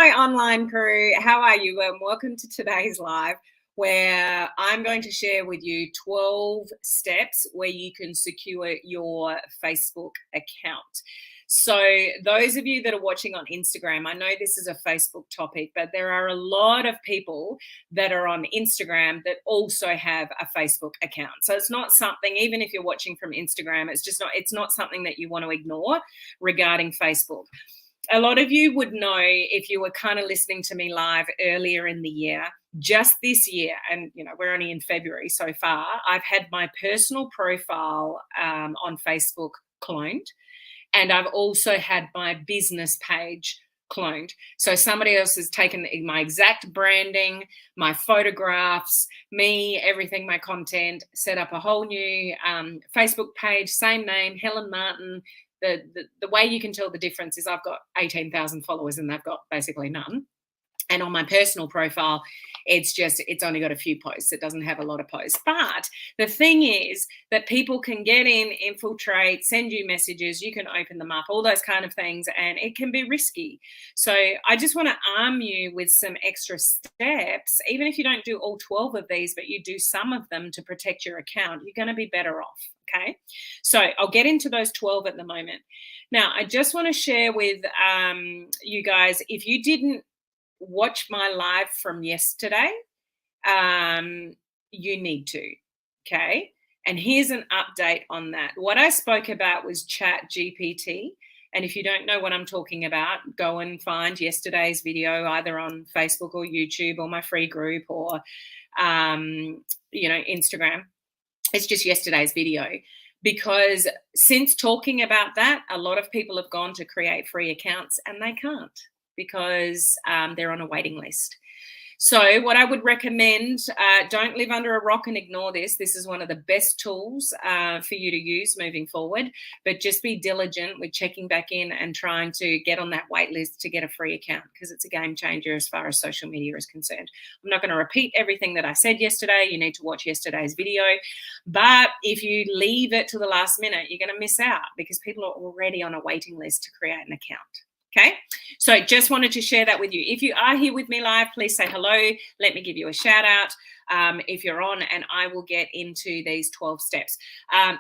Hi, online crew. How are you? And welcome to today's live, where I'm going to share with you 12 steps where you can secure your Facebook account. So those of you that are watching on Instagram, I know this is a Facebook topic, but there are a lot of people that are on Instagram that also have a Facebook account. So it's not something, even if you're watching from Instagram, it's not something that you want to ignore regarding Facebook. A lot of you would know, if you were kind of listening to me live earlier in the year, just this year, and we're only in February so far, I've had my personal profile on Facebook cloned, and I've also had my business page cloned. So somebody else has taken my exact branding, my photographs, me, everything, my content, set up a whole new Facebook page, same name, Helen Martin. The way you can tell the difference is I've got 18,000 followers and they've got basically none. And on my personal profile, it's only got a few posts. It doesn't have a lot of posts. But the thing is that people can get in, infiltrate, send you messages. You can open them up, all those kind of things, and it can be risky. So I just want to arm you with some extra steps. Even if you don't do all 12 of these, but you do some of them to protect your account, you're going to be better off. Okay, so I'll get into those 12 at the moment. Now, I just want to share with you guys, if you didn't watch my live from yesterday, you need to. Okay, and here's an update on that. What I spoke about was ChatGPT. And if you don't know what I'm talking about, go and find yesterday's video either on Facebook or YouTube or my free group or Instagram. It's just yesterday's video, because since talking about that, a lot of people have gone to create free accounts and they can't, because they're on a waiting list. So what I would recommend, don't live under a rock and ignore this. This is one of the best tools for you to use moving forward, but just be diligent with checking back in and trying to get on that wait list to get a free account, because it's a game changer as far as social media is concerned. I'm not going to repeat everything that I said yesterday. You need to watch yesterday's video. But if you leave it to the last minute, you're going to miss out, because people are already on a waiting list to create an account. Okay, so just wanted to share that with you. If you are here with me live, please say hello. Let me give you a shout out if you're on, and I will get into these 12 steps.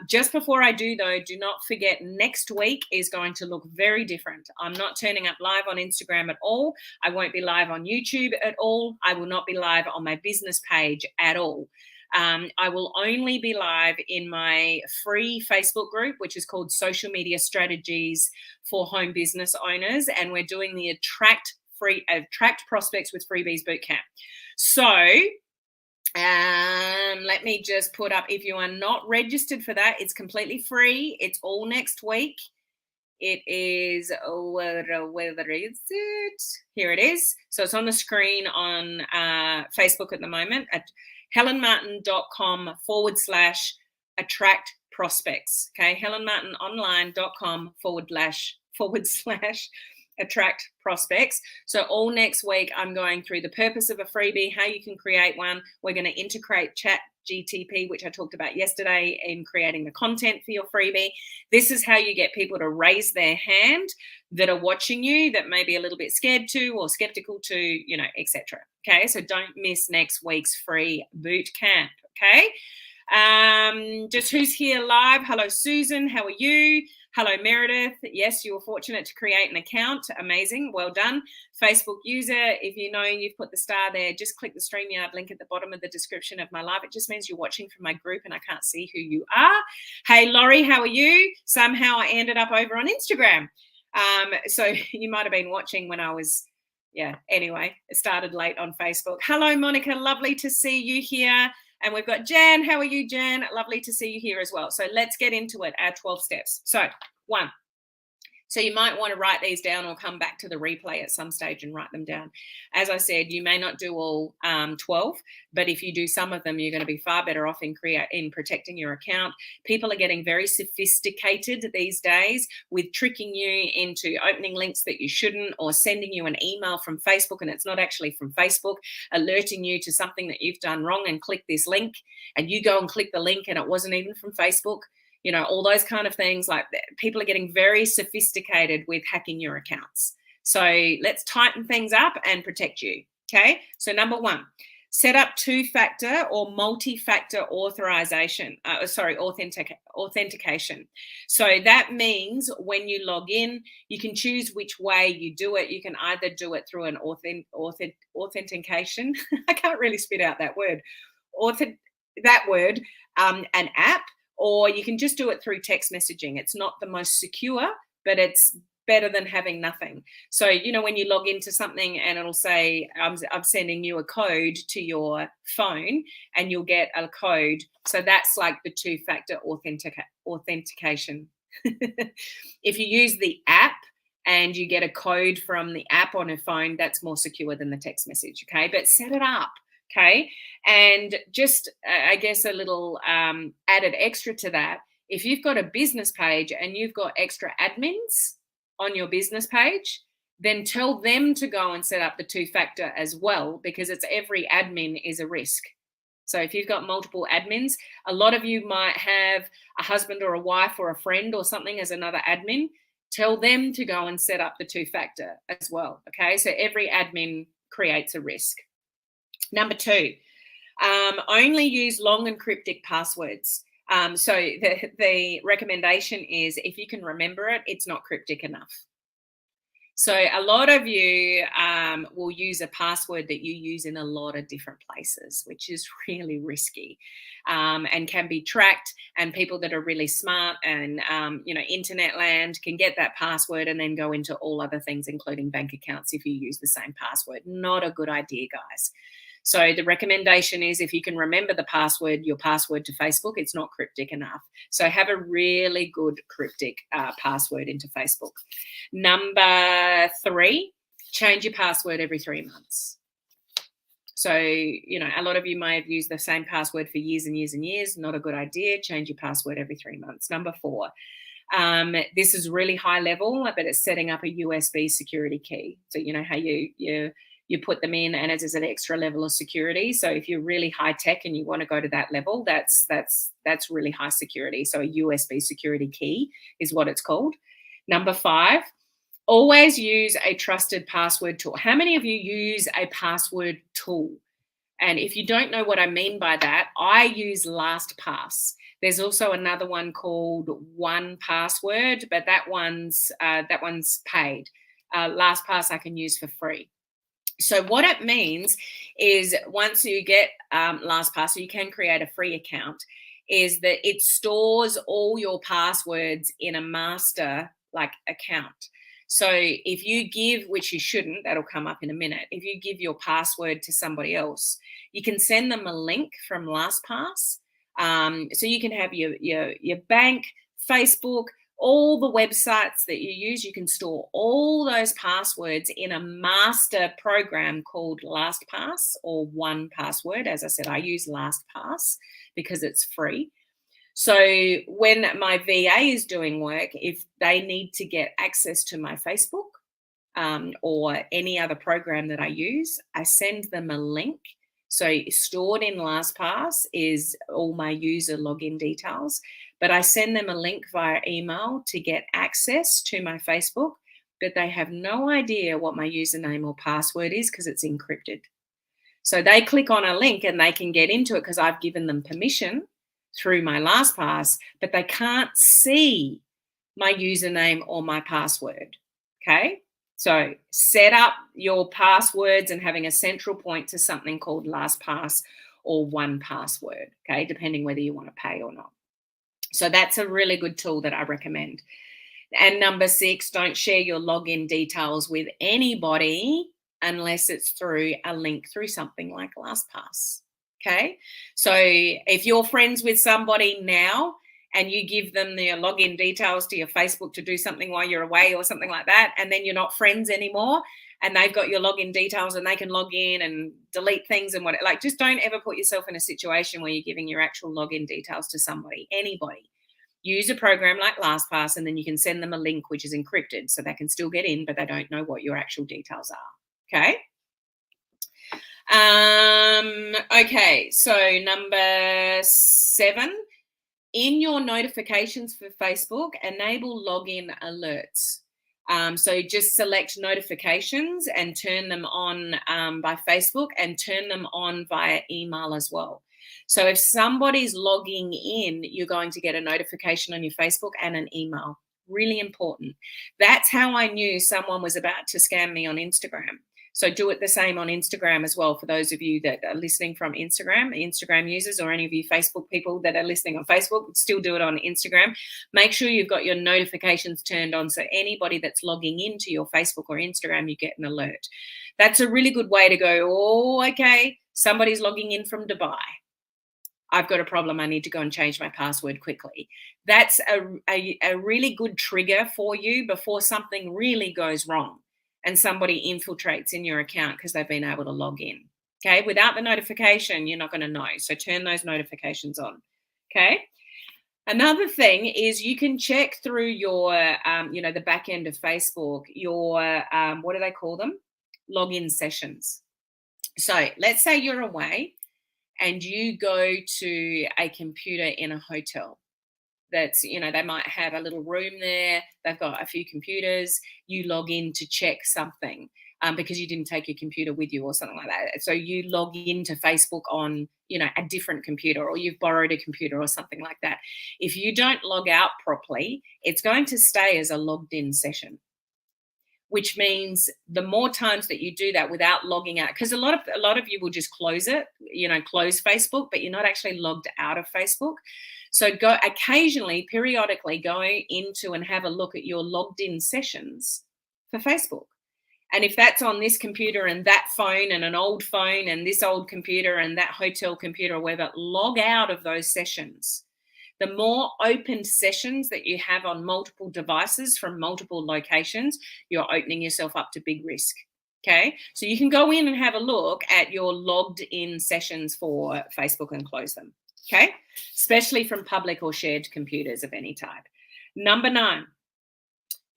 Just before I do, though, do not forget, next week is going to look very different. I'm not turning up live on Instagram at all. I won't be live on YouTube at all. I will not be live on my business page at all. I will only be live in my free Facebook group, which is called Social Media Strategies for Home Business Owners. And we're doing the Attract Prospects with Freebies Bootcamp. So let me just put up, if you are not registered for that, it's completely free. It's all next week. It is, whether is it? Here it is. So it's on the screen on Facebook at the moment at helenmartin.com/attract prospects. Okay, helenmartinonline.com/attract prospects. So all next week, I'm going through the purpose of a freebie, how you can create one. We're going to integrate ChatGPT, which I talked about yesterday, in creating the content for your freebie. This is how you get people to raise their hand that are watching you, that may be a little bit scared to or skeptical to, etc. Okay, so don't miss next week's free boot camp. Okay, just who's here live? Hello, Susan. How are you? Hello, Meredith. Yes, you were fortunate to create an account. Amazing. Well done. Facebook user, if you know you've put the star there, just click the StreamYard link at the bottom of the description of my live. It just means you're watching from my group and I can't see who you are. Hey, Laurie, how are you? Somehow I ended up over on Instagram. So you might have been watching when I was, anyway, it started late on Facebook. Hello, Monica. Lovely to see you here. And we've got Jan. How are you, Jan? Lovely to see you here as well. So let's get into it, our 12 steps. So 1. So you might want to write these down or come back to the replay at some stage and write them down. As I said, you may not do all 12, but if you do some of them, you're going to be far better off in protecting your account. People are getting very sophisticated these days with tricking you into opening links that you shouldn't, or sending you an email from Facebook and it's not actually from Facebook, alerting you to something that you've done wrong and click this link, and you go and click the link and it wasn't even from Facebook. All those kind of things. Like, people are getting very sophisticated with hacking your accounts. So let's tighten things up and protect you. Okay. So number one, set up two-factor or multi-factor authentication. So that means when you log in, you can choose which way you do it. You can either do it through an authentication. I can't really spit out that word. An app, or you can just do it through text messaging. It's not the most secure, but it's better than having nothing. So, when you log into something and it'll say, I'm sending you a code to your phone, and you'll get a code. So that's like the two-factor authentication. If you use the app and you get a code from the app on a phone, that's more secure than the text message. Okay. But set it up. Okay. And just, I guess, a little added extra to that. If you've got a business page and you've got extra admins on your business page, then tell them to go and set up the two-factor as well, because it's every admin is a risk. So if you've got multiple admins, a lot of you might have a husband or a wife or a friend or something as another admin. Tell them to go and set up the two-factor as well. Okay, so every admin creates a risk. Number two, only use long and cryptic passwords. So the recommendation is, if you can remember it, it's not cryptic enough. So a lot of you will use a password that you use in a lot of different places, which is really risky and can be tracked. And people that are really smart and, internet land can get that password and then go into all other things, including bank accounts, if you use the same password. Not a good idea, guys. So the recommendation is, if you can remember the password, your password to Facebook, it's not cryptic enough. So have a really good cryptic password into Facebook. Number three, change your password every 3 months. So, a lot of you may have used the same password for years and years and years. Not a good idea. Change your password every 3 months. Number four, this is really high level, but it's setting up a USB security key. So how you put them in, and it is an extra level of security. So if you're really high tech and you want to go to that level, that's really high security. So a USB security key is what it's called. Number five, always use a trusted password tool. How many of you use a password tool? And if you don't know what I mean by that, I use LastPass. There's also another one called 1Password, but that one's paid. LastPass I can use for free. So what it means is, once you get LastPass, so you can create a free account, is that it stores all your passwords in a master account. So if you give, which you shouldn't, that'll come up in a minute, if you give your password to somebody else, you can send them a link from LastPass. So you can have your bank, Facebook, all the websites that you use, you can store all those passwords in a master program called LastPass or 1Password. As I said, I use LastPass because it's free. So when my VA is doing work, if they need to get access to my Facebook or any other program that I use, I send them a link. So stored in LastPass is all my user login details, but I send them a link via email to get access to my Facebook, but they have no idea what my username or password is because it's encrypted. So they click on a link and they can get into it because I've given them permission through my LastPass, but they can't see my username or my password. Okay. So set up your passwords and having a central point to something called LastPass or 1Password, okay, depending whether you want to pay or not. So that's a really good tool that I recommend. And number 6, don't share your login details with anybody unless it's through a link through something like LastPass, okay? So if you're friends with somebody now and you give them their login details to your Facebook to do something while you're away or something like that, and then you're not friends anymore, and they've got your login details and they can log in and delete things and what, just don't ever put yourself in a situation where you're giving your actual login details to somebody, anybody. Use a program like LastPass, and then you can send them a link which is encrypted so they can still get in, but they don't know what your actual details are. Okay. Okay. So number 7, in your notifications for Facebook, enable login alerts. So just select notifications and turn them on by Facebook, and turn them on via email as well. So if somebody's logging in, you're going to get a notification on your Facebook and an email. Really important. That's how I knew someone was about to scam me on Instagram. So do it the same on Instagram as well. For those of you that are listening from Instagram users, or any of you Facebook people that are listening on Facebook, still do it on Instagram. Make sure you've got your notifications turned on, so anybody that's logging into your Facebook or Instagram, you get an alert. That's a really good way to go, oh, okay, somebody's logging in from Dubai. I've got a problem. I need to go and change my password quickly. That's a really good trigger for you before something really goes wrong and somebody infiltrates in your account because they've been able to log in. Okay, without the notification, you're not going to know. So turn those notifications on. Okay. Another thing is you can check through your, the back end of Facebook, your, what do they call them? Login sessions. So let's say you're away and you go to a computer in a hotel. That's, they might have a little room there. They've got a few computers. You log in to check something because you didn't take your computer with you or something like that. So you log into Facebook on, a different computer, or you've borrowed a computer or something like that. If you don't log out properly, it's going to stay as a logged in session, which means the more times that you do that without logging out, because a lot of you will just close it, close Facebook, but you're not actually logged out of Facebook. So go occasionally, periodically go into and have a look at your logged in sessions for Facebook. And if that's on this computer and that phone and an old phone and this old computer and that hotel computer or whatever, log out of those sessions. The more open sessions that you have on multiple devices from multiple locations, you're opening yourself up to big risk. Okay, so you can go in and have a look at your logged in sessions for Facebook and close them. Okay, especially from public or shared computers of any type. Number 9,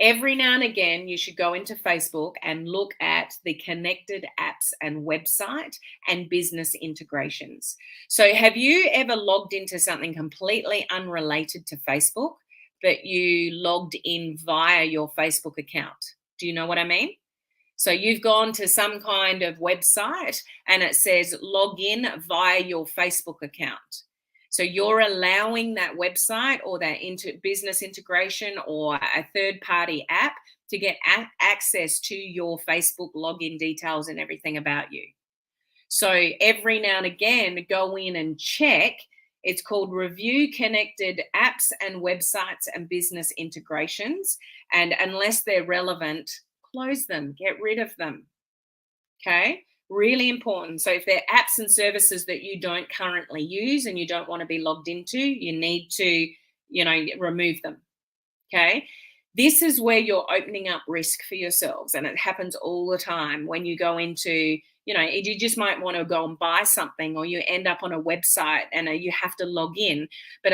every now and again, you should go into Facebook and look at the connected apps and website and business integrations. So have you ever logged into something completely unrelated to Facebook, but you logged in via your Facebook account? Do you know what I mean? So you've gone to some kind of website and it says log in via your Facebook account. So you're allowing that website or that business integration or a third-party app to get access to your Facebook login details and everything about you. So every now and again, go in and check. It's called review connected apps and websites and business integrations. And unless they're relevant, close them, get rid of them. Okay. Really important. So if there are apps and services that you don't currently use and you don't want to be logged into, you need to, remove them. Okay. This is where you're opening up risk for yourselves. And it happens all the time when you go into, you just might want to go and buy something, or you end up on a website and you have to log in, but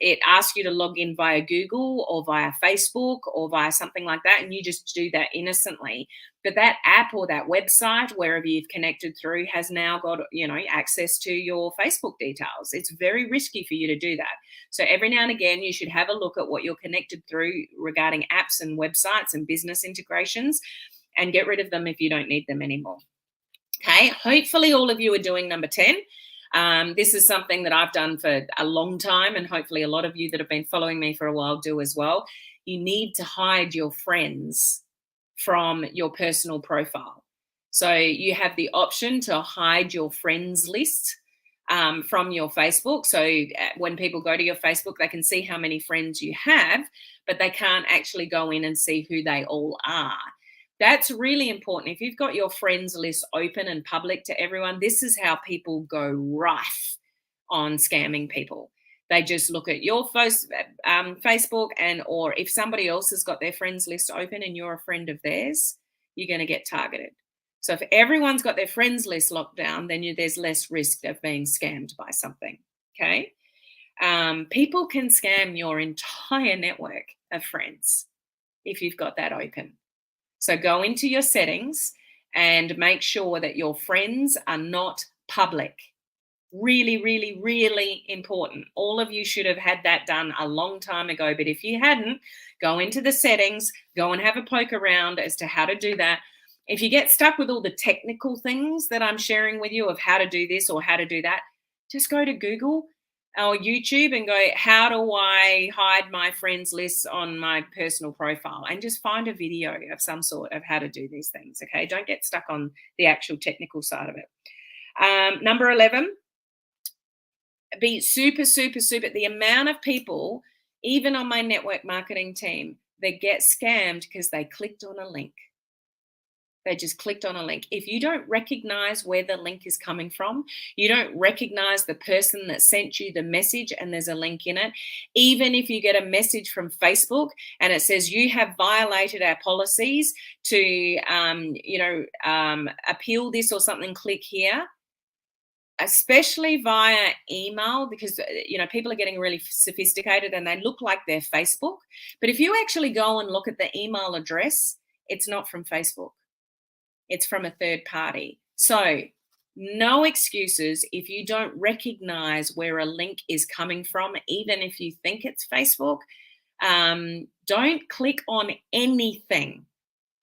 it asks you to log in via Google or via Facebook or via something like that. And you just do that innocently. But that app or that website, wherever you've connected through, has now got, access to your Facebook details. It's very risky for you to do that. So every now and again, you should have a look at what you're connected through regarding apps and websites and business integrations, and get rid of them if you don't need them anymore. Okay, hopefully all of you are doing number 10. This is something that I've done for a long time, and hopefully a lot of you that have been following me for a while do as well. You need to hide your friends from your personal profile. So you have the option to hide your friends list from your Facebook. So when people go to your Facebook, they can see how many friends you have, but they can't actually go in and see who they all are. That's really important. If you've got your friends list open and public to everyone, this is how people go rife on scamming people. They just look at your Facebook, or if somebody else has got their friends list open and you're a friend of theirs, you're going to get targeted. So if everyone's got their friends list locked down, then there's less risk of being scammed by something. Okay. People can scam your entire network of friends if you've got that open. So go into your settings and make sure that your friends are not public. Really, really, really important. All of you should have had that done a long time ago. But if you hadn't, go into the settings, go and have a poke around as to how to do that. If you get stuck with all the technical things that I'm sharing with you of how to do this or how to do that, just go to Google or YouTube and go, how do I hide my friends lists on my personal profile? And just find a video of some sort of how to do these things. Okay. Don't get stuck on the actual technical side of it. Number 11, be super, super, super. The amount of people, even on my network marketing team, that get scammed because they clicked on a link. They just clicked on a link. If you don't recognize where the link is coming from, you don't recognize the person that sent you the message and there's a link in it, even if you get a message from Facebook and it says you have violated our policies to, appeal this or something, click here. Especially via email, because people are getting really sophisticated and they look like they're Facebook. But if you actually go and look at the email address, it's not from Facebook. It's from a third party. So no excuses if you don't recognize where a link is coming from, even if you think it's Facebook. Don't click on anything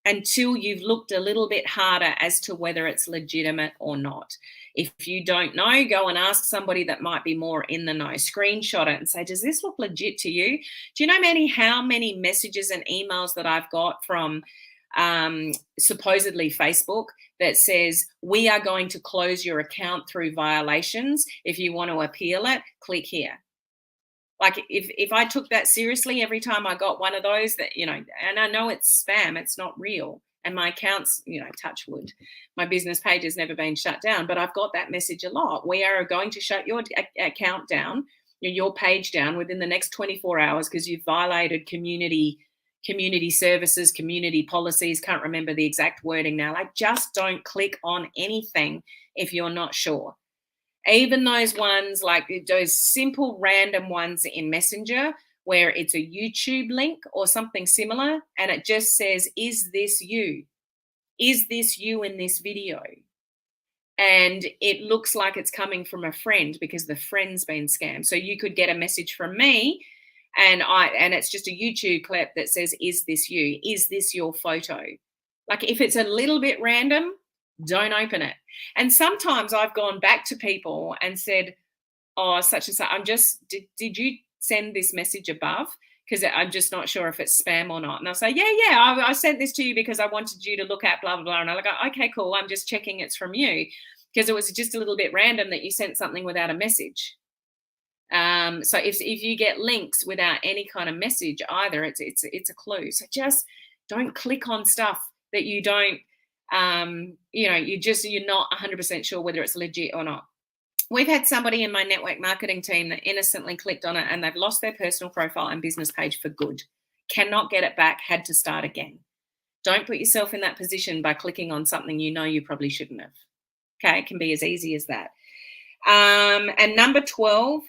until you've looked a little bit harder as to whether it's legitimate or not. If you don't know, go and ask somebody that might be more in the know. Screenshot it and say, does this look legit to you? Do you know how many messages and emails that I've got from supposedly Facebook that says, we are going to close your account through violations. If you want to appeal it, click here. Like if I took that seriously every time I got one of those that, and I know it's spam, it's not real. And my accounts, touch wood, my business page has never been shut down, but I've got that message a lot. We are going to shut your account down, your page down within the next 24 hours because you've violated community services, community policies. Can't remember the exact wording now. Like, just don't click on anything if you're not sure. Even those ones, like those simple random ones in Messenger where it's a YouTube link or something similar and it just says, is this you? Is this you in this video? And it looks like it's coming from a friend because the friend's been scammed. So you could get a message from me and it's just a YouTube clip that says, is this you? Is this your photo? Like, if it's a little bit random, don't open it. And sometimes I've gone back to people and said, oh, such and such, did you send this message above? Because I'm just not sure if it's spam or not. And I'll say, yeah, I sent this to you because I wanted you to look at blah, blah, blah. And I'll go, okay, cool. I'm just checking it's from you because it was just a little bit random that you sent something without a message. So if you get links without any kind of message either, it's a clue. So just don't click on stuff that you don't, you're not 100% sure whether it's legit or not. We've had somebody in my network marketing team that innocently clicked on it and they've lost their personal profile and business page for good. Cannot get it back, had to start again. Don't put yourself in that position by clicking on something you probably shouldn't have. Okay, it can be as easy as that. And number 12,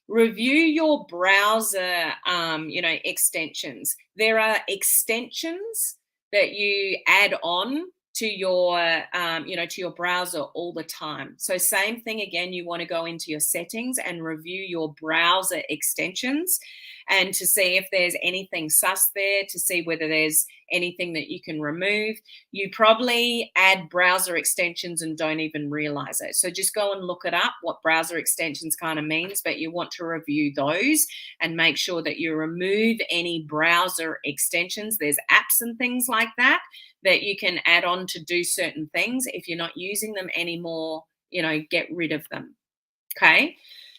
review your browser, extensions. There are extensions that you add on to your, to your browser all the time. So same thing again, you want to go into your settings and review your browser extensions and to see if there's anything sus there, to see whether there's anything that you can remove. You probably add browser extensions and don't even realize it. So just go and look it up, what browser extensions kind of means, but you want to review those and make sure that you remove any browser extensions. There's apps and things like that you can add on to do certain things. If you're not using them anymore, get rid of them. Okay.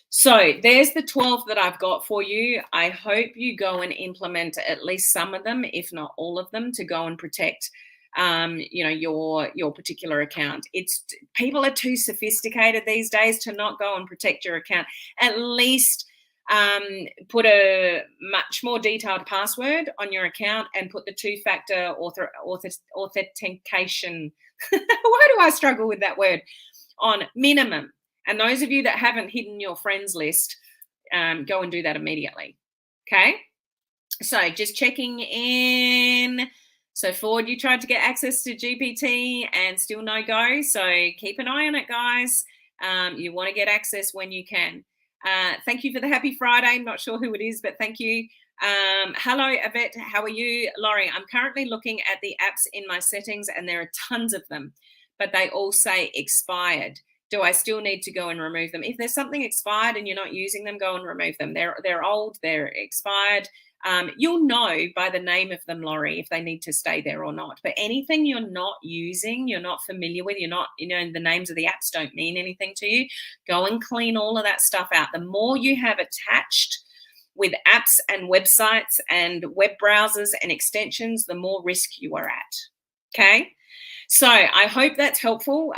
So there's the 12 that I've got for you. I hope you go and implement at least some of them, if not all of them, to go and protect, your particular account. People are too sophisticated these days to not go and protect your account. At least put a much more detailed password on your account and put the two-factor authentication. Why do I struggle with that word? On minimum. And those of you that haven't hidden your friends list, go and do that immediately. Okay. So just checking in. So Ford, you tried to get access to GPT and still no go. So keep an eye on it, guys. You want to get access when you can. Thank you for the happy Friday. I'm not sure who it is, but thank you. Hello, Yvette. How are you? Laurie, I'm currently looking at the apps in my settings and there are tons of them, but they all say expired. Do I still need to go and remove them? If there's something expired and you're not using them, go and remove them. They're old, they're expired. You'll know by the name of them, Laurie, if they need to stay there or not. But anything you're not using, you're not familiar with, you're not, the names of the apps don't mean anything to you, go and clean all of that stuff out. The more you have attached with apps and websites and web browsers and extensions, the more risk you are at. Okay. So I hope that's helpful.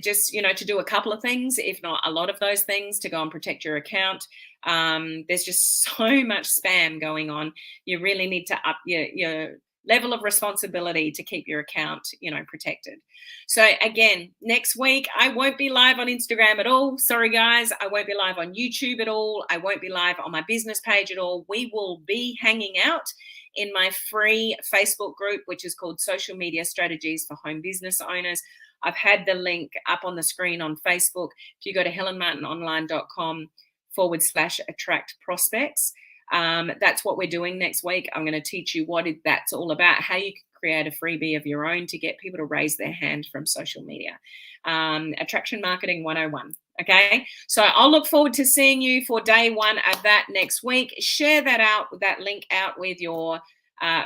Just, to do a couple of things, if not a lot of those things, to go and protect your account. There's just so much spam going on. You really need to up your level of responsibility to keep your account, protected. So again, next week, I won't be live on Instagram at all. Sorry, guys. I won't be live on YouTube at all. I won't be live on my business page at all. We will be hanging out in my free Facebook group, which is called Social Media Strategies for Home Business Owners. I've had the link up on the screen on Facebook. If you go to helenmartinonline.com/attract prospects, that's what we're doing next week. I'm going to teach you what that's all about, how you can create a freebie of your own to get people to raise their hand from social media. Attraction Marketing 101. Okay, so I'll look forward to seeing you for day one of that next week. Share that link out with your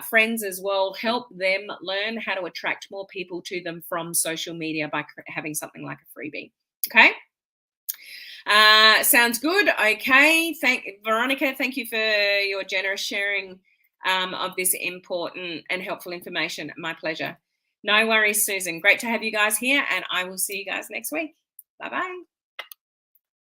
friends as well. Help them learn how to attract more people to them from social media by having something like a freebie. Okay. Sounds good. Okay. Veronica, thank you for your generous sharing of this important and helpful information. My pleasure. No worries, Susan. Great to have you guys here, and I will see you guys next week. Bye-bye.